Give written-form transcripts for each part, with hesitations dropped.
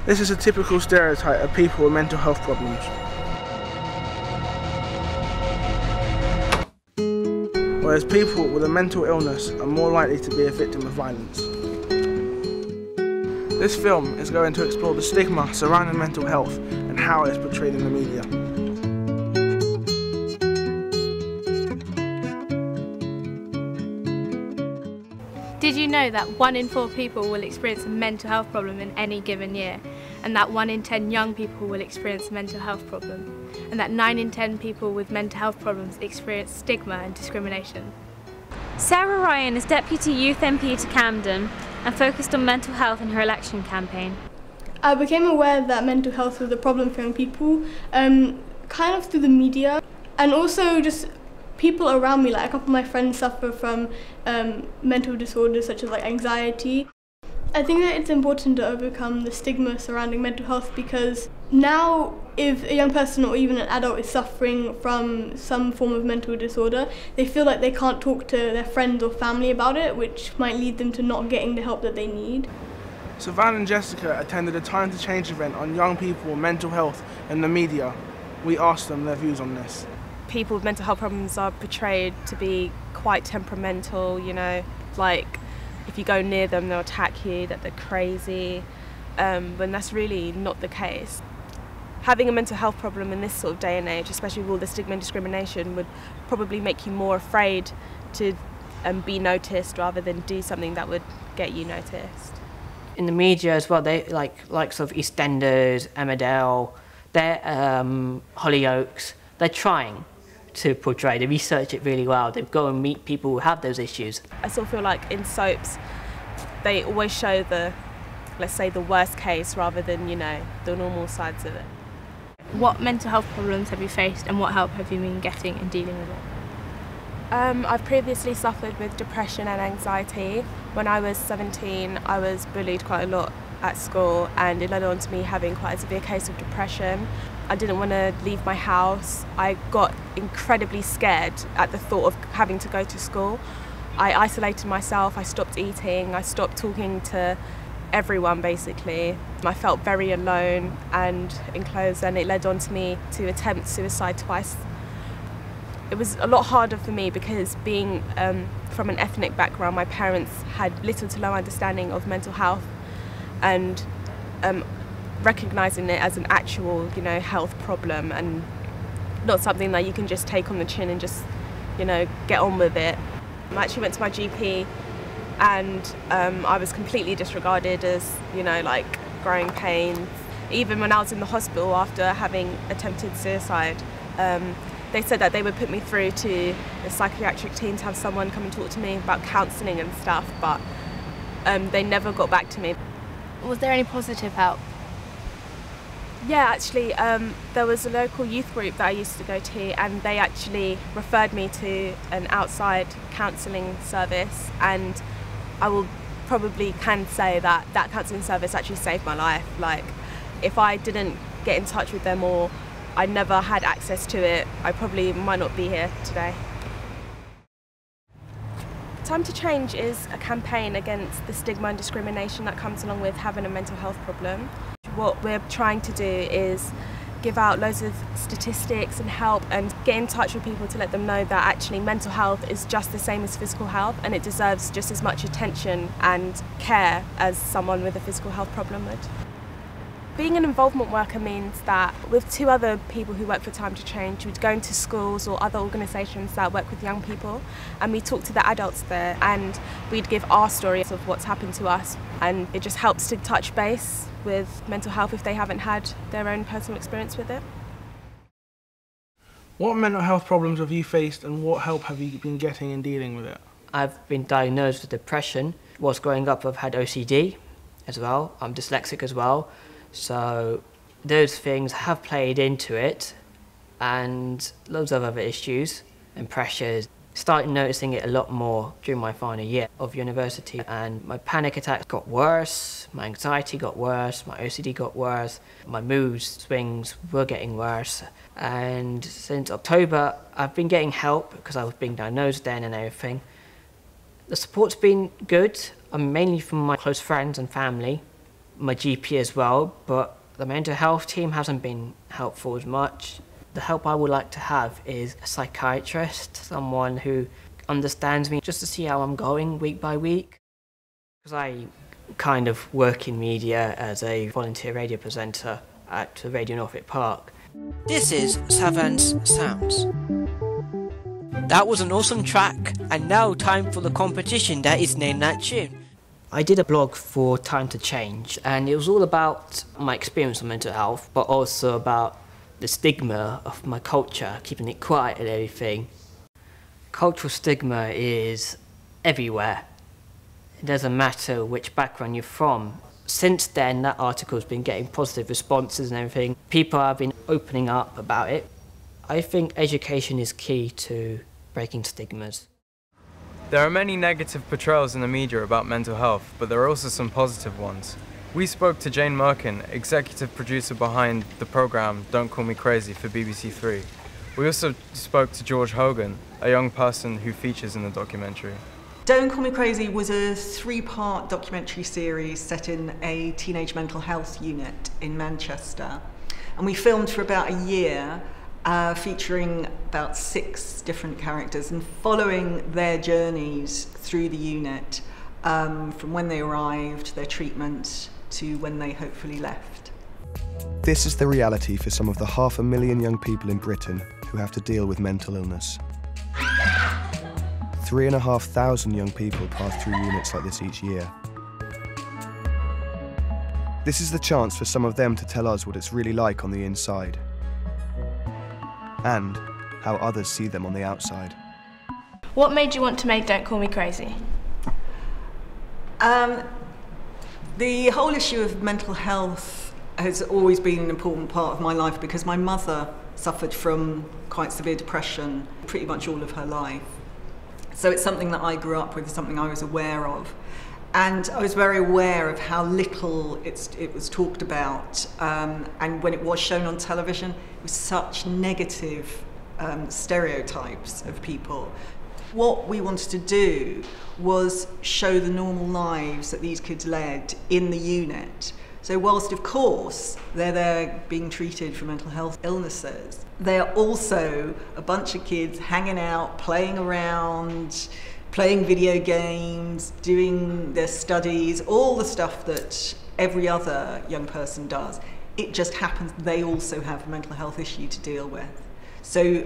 This is a typical stereotype of people with mental health problems. Whereas people with a mental illness are more likely to be a victim of violence. This film is going to explore the stigma surrounding mental health and how it is portrayed in the media. Did you know that 1 in 4 people will experience a mental health problem in any given year, and that 1 in 10 young people will experience a mental health problem, and that 9 in 10 people with mental health problems experience stigma and discrimination? Sarah Ryan is Deputy Youth MP to Camden and focused on mental health in her election campaign. I became aware that mental health was a problem for young people, kind of through the media, and also just people around me. Like, a couple of my friends suffer from mental disorders such as like anxiety. I think that it's important to overcome the stigma surrounding mental health, because now if a young person or even an adult is suffering from some form of mental disorder, they feel like they can't talk to their friends or family about it, which might lead them to not getting the help that they need. Savannah and Jessica attended a Time to Change event on young people with mental health in the media. We asked them their views on this. People with mental health problems are portrayed to be quite temperamental, you know, like if you go near them they'll attack you, that they're crazy, when that's really not the case. Having a mental health problem in this sort of day and age, especially with all the stigma and discrimination, would probably make you more afraid to be noticed rather than do something that would get you noticed. In the media as well, they likes of EastEnders, Emmerdale, they're Hollyoaks, they're trying to portray, they research it really well, they go and meet people who have those issues. I sort of feel like in soaps they always show the, let's say, the worst case rather than, you know, the normal sides of it. What mental health problems have you faced, and what help have you been getting in dealing with it? I've previously suffered with depression and anxiety. When I was 17 I was bullied quite a lot at school, and it led on to me having quite a severe case of depression. I didn't want to leave my house. I got incredibly scared at the thought of having to go to school. I isolated myself, I stopped eating, I stopped talking to everyone basically. I felt very alone and enclosed, and it led on to me to attempt suicide twice. It was a lot harder for me because being from an ethnic background, my parents had little to no understanding of mental health, and recognising it as an actual, you know, health problem and not something that you can just take on the chin and just, you know, get on with it. I actually went to my GP, and I was completely disregarded as, you know, like growing pains. Even when I was in the hospital after having attempted suicide, they said that they would put me through to the psychiatric team to have someone come and talk to me about counselling and stuff, but they never got back to me. Was there any positive help? Yeah, actually, there was a local youth group that I used to go to, and they actually referred me to an outside counselling service, and I will probably can say that that counselling service actually saved my life. Like, if I didn't get in touch with them or I never had access to it, I probably might not be here today. Time to Change is a campaign against the stigma and discrimination that comes along with having a mental health problem. What we're trying to do is give out loads of statistics and help and get in touch with people to let them know that actually mental health is just the same as physical health, and it deserves just as much attention and care as someone with a physical health problem would. Being an involvement worker means that with 2 other people who work for Time to Change, we'd go into schools or other organisations that work with young people, and we talk to the adults there, and we'd give our stories of what's happened to us, and it just helps to touch base with mental health if they haven't had their own personal experience with it. What mental health problems have you faced, and what help have you been getting in dealing with it? I've been diagnosed with depression. Whilst growing up I've had OCD as well, I'm dyslexic as well. So those things have played into it, and loads of other issues and pressures. Started noticing it a lot more during my final year of university, and my panic attacks got worse, my anxiety got worse, my OCD got worse, my mood swings were getting worse. And since October I've been getting help because I was being diagnosed then and everything. The support's been good, mainly from my close friends and family. my GP as well, but the mental health team hasn't been helpful as much. The help I would like to have is a psychiatrist, someone who understands me, just to see how I'm going week by week. Because I kind of work in media as a volunteer radio presenter at Radio Norfolk Park. This is Savant's Sounds. That was an awesome track, and now time for the competition that is named that tune. I did a blog for Time to Change, and it was all about my experience of mental health, but also about the stigma of my culture, keeping it quiet and everything. Cultural stigma is everywhere. It doesn't matter which background you're from. Since then, that article's been getting positive responses and everything. People have been opening up about it. I think education is key to breaking stigmas. There are many negative portrayals in the media about mental health, but there are also some positive ones. We spoke to Jane Merkin, executive producer behind the programme Don't Call Me Crazy for BBC Three. We also spoke to George Hogan, a young person who features in the documentary. Don't Call Me Crazy was a 3-part documentary series set in a teenage mental health unit in Manchester. And we filmed for about a year, featuring about 6 different characters and following their journeys through the unit, from when they arrived, their treatment, to when they hopefully left. This is the reality for some of the 500,000 young people in Britain who have to deal with mental illness. 3,500 young people pass through units like this each year. This is the chance for some of them to tell us what it's really like on the inside, and how others see them on the outside. What made you want to make Don't Call Me Crazy? The whole issue of mental health has always been an important part of my life because my mother suffered from quite severe depression pretty much all of her life. So it's something that I grew up with, something I was aware of. And I was very aware of how little it was talked about. And when it was shown on television, it was such negative stereotypes of people. What we wanted to do was show the normal lives that these kids led in the unit. So whilst, of course, they're there being treated for mental health illnesses, they're also a bunch of kids hanging out, playing around, playing video games, doing their studies, all the stuff that every other young person does. It just happens they also have a mental health issue to deal with. So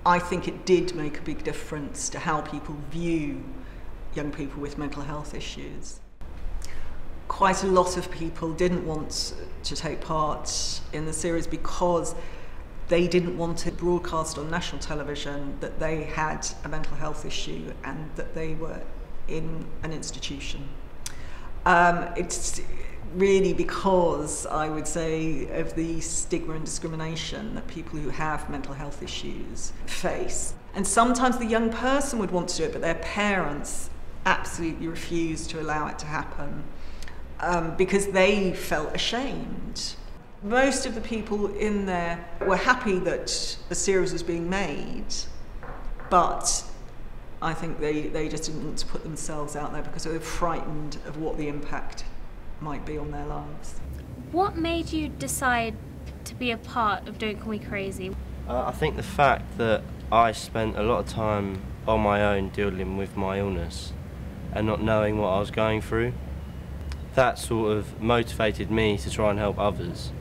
I think it did make a big difference to how people view young people with mental health issues. Quite a lot of people didn't want to take part in the series because they didn't want to broadcast on national television that they had a mental health issue and that they were in an institution. It's really because, I would say, of the stigma and discrimination that people who have mental health issues face. And sometimes the young person would want to do it, but their parents absolutely refused to allow it to happen. Because they felt ashamed. Most of the people in there were happy that a series was being made, but I think they just didn't want to put themselves out there because they were frightened of what the impact might be on their lives. What made you decide to be a part of Don't Call Me Crazy? I think the fact that I spent a lot of time on my own dealing with my illness and not knowing what I was going through, that sort of motivated me to try and help others.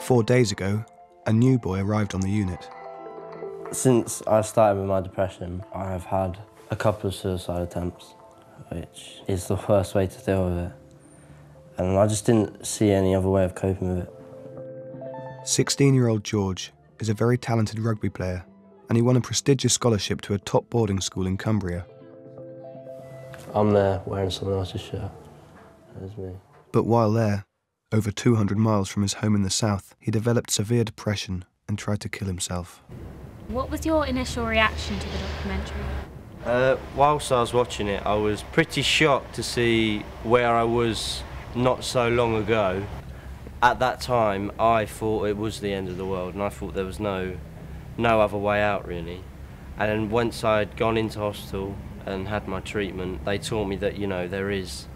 4 days ago, a new boy arrived on the unit. Since I started with my depression, I have had a couple of suicide attempts, which is the worst way to deal with it. And I just didn't see any other way of coping with it. 16-year-old George is a very talented rugby player, and he won a prestigious scholarship to a top boarding school in Cumbria. I'm there wearing someone else's shirt. There's me. But while there, over 200 miles from his home in the south, he developed severe depression and tried to kill himself. What was your initial reaction to the documentary? Whilst I was watching it, I was pretty shocked to see where I was not so long ago. At that time, I thought it was the end of the world, and I thought there was no other way out, really. And then once I'd gone into hospital and had my treatment, they taught me that, you know, there is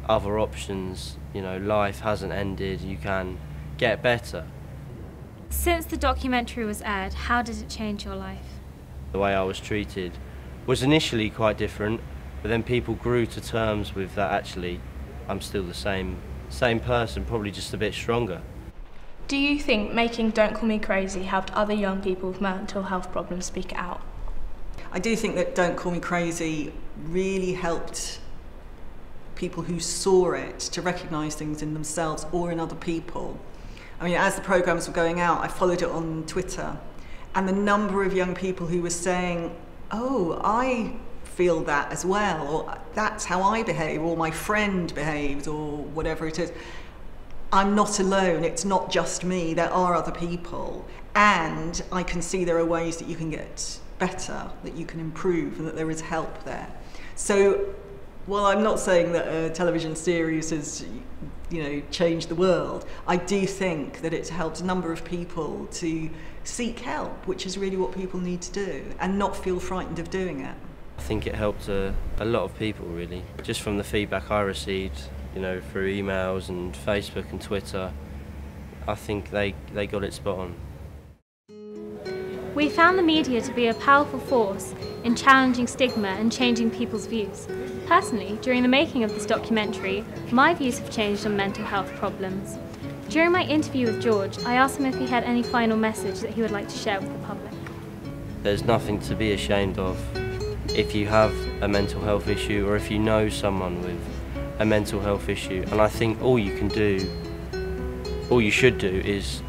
other options, you know, life hasn't ended, you can get better. Since the documentary was aired, how did it change your life? The way I was treated was initially quite different, but then people grew to terms with that actually I'm still the same person, probably just a bit stronger. Do you think making Don't Call Me Crazy helped other young people with mental health problems speak out? I do think that Don't Call Me Crazy really helped people who saw it to recognise things in themselves or in other people. I mean, as the programmes were going out, I followed it on Twitter, and the number of young people who were saying, oh, I feel that as well, or that's how I behave, or my friend behaves, or whatever it is. I'm not alone, it's not just me, there are other people, and I can see there are ways that you can get better, that you can improve, and that there is help there. So, while I'm not saying that a television series has, you know, changed the world, I do think that it's helped a number of people to seek help, which is really what people need to do, and not feel frightened of doing it. I think it helped a lot of people, really. Just from the feedback I received, you know, through emails and Facebook and Twitter, I think they got it spot on. We found the media to be a powerful force in challenging stigma and changing people's views. Personally, during the making of this documentary, my views have changed on mental health problems. During my interview with George, I asked him if he had any final message that he would like to share with the public. There's nothing to be ashamed of. If you have a mental health issue, or if you know someone with a mental health issue, and I think all you should do is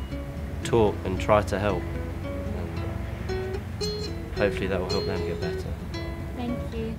talk and try to help. Hopefully that will help them get better. Thank you.